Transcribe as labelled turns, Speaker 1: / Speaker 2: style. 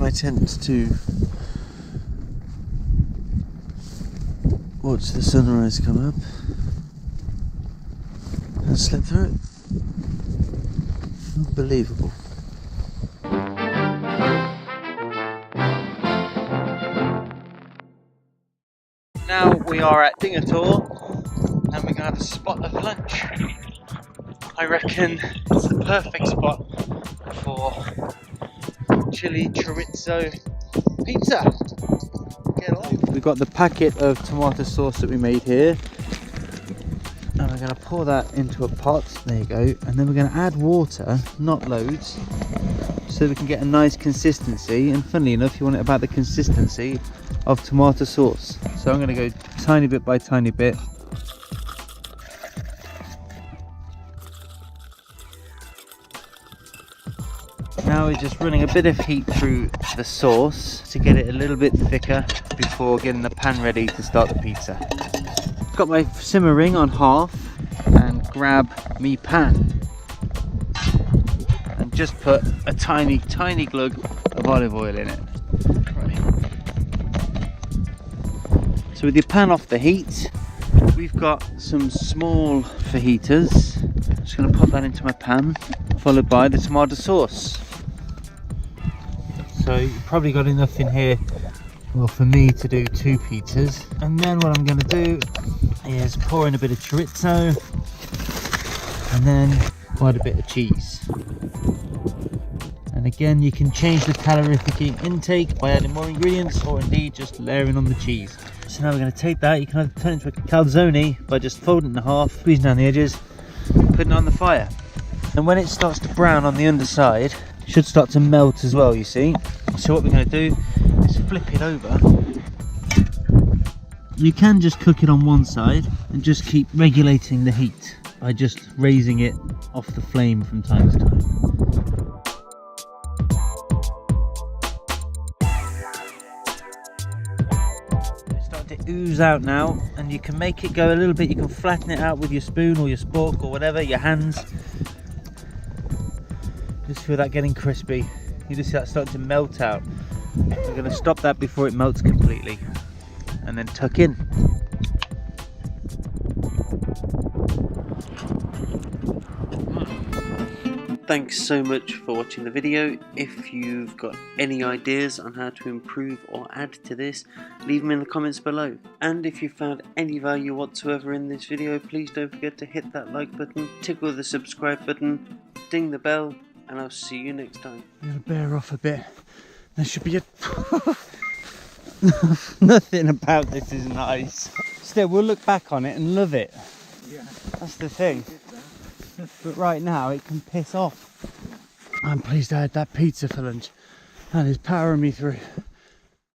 Speaker 1: my tent to watch the sunrise come up and slept through it. Unbelievable. Now we are at Dinger Tor and we're going to have a spot of lunch. I reckon it's the perfect spot for chili chorizo pizza. Get on. We've got the packet of tomato sauce that we made here. And we're going to pour that into a pot. There you go. And then we're going to add water, not loads, so we can get a nice consistency. And funnily enough, you want it about the consistency of tomato sauce. So I'm going to go tiny bit by tiny bit. Now we're just running a bit of heat through the sauce to get it a little bit thicker before getting the pan ready to start the pizza. Got my simmer ring on half and grab me pan and just put a tiny glug of olive oil in it. Right. So with your pan off the heat, we've got some small fajitas. I'm just going to pop that into my pan, followed by the tomato sauce. So you've probably got enough in here, well, for me to do 2 pizzas. And then what I'm going to do is pour in a bit of chorizo and then quite a bit of cheese. And again, you can change the calorific intake by adding more ingredients or indeed just layering on the cheese. So now we're going to take that, you can either turn it into a calzone by just folding it in half, squeezing down the edges, putting it on the fire. And when it starts to brown on the underside, it should start to melt as well, you see. So what we're going to do is flip it over. You can just cook it on one side and just keep regulating the heat by just raising it off the flame from time to time. It's starting to ooze out now, and you can make it go a little bit. You can flatten it out with your spoon or your spork or whatever, your hands. Just feel that getting crispy. You just see that starting to melt out. We're going to stop that before it melts completely and then tuck in. Thanks so much for watching the video. If you've got any ideas on how to improve or add to this, leave them in the comments below. And if you found any value whatsoever in this video, please don't forget to hit that like button, tickle the subscribe button, ding the bell, and I'll see you next time. I'm going to bear off a bit. There should be a... Nothing about this is nice. Still, we'll look back on it and love it. Yeah. That's the thing. But right now, it can piss off. I'm pleased I had that pizza for lunch. That is powering me through.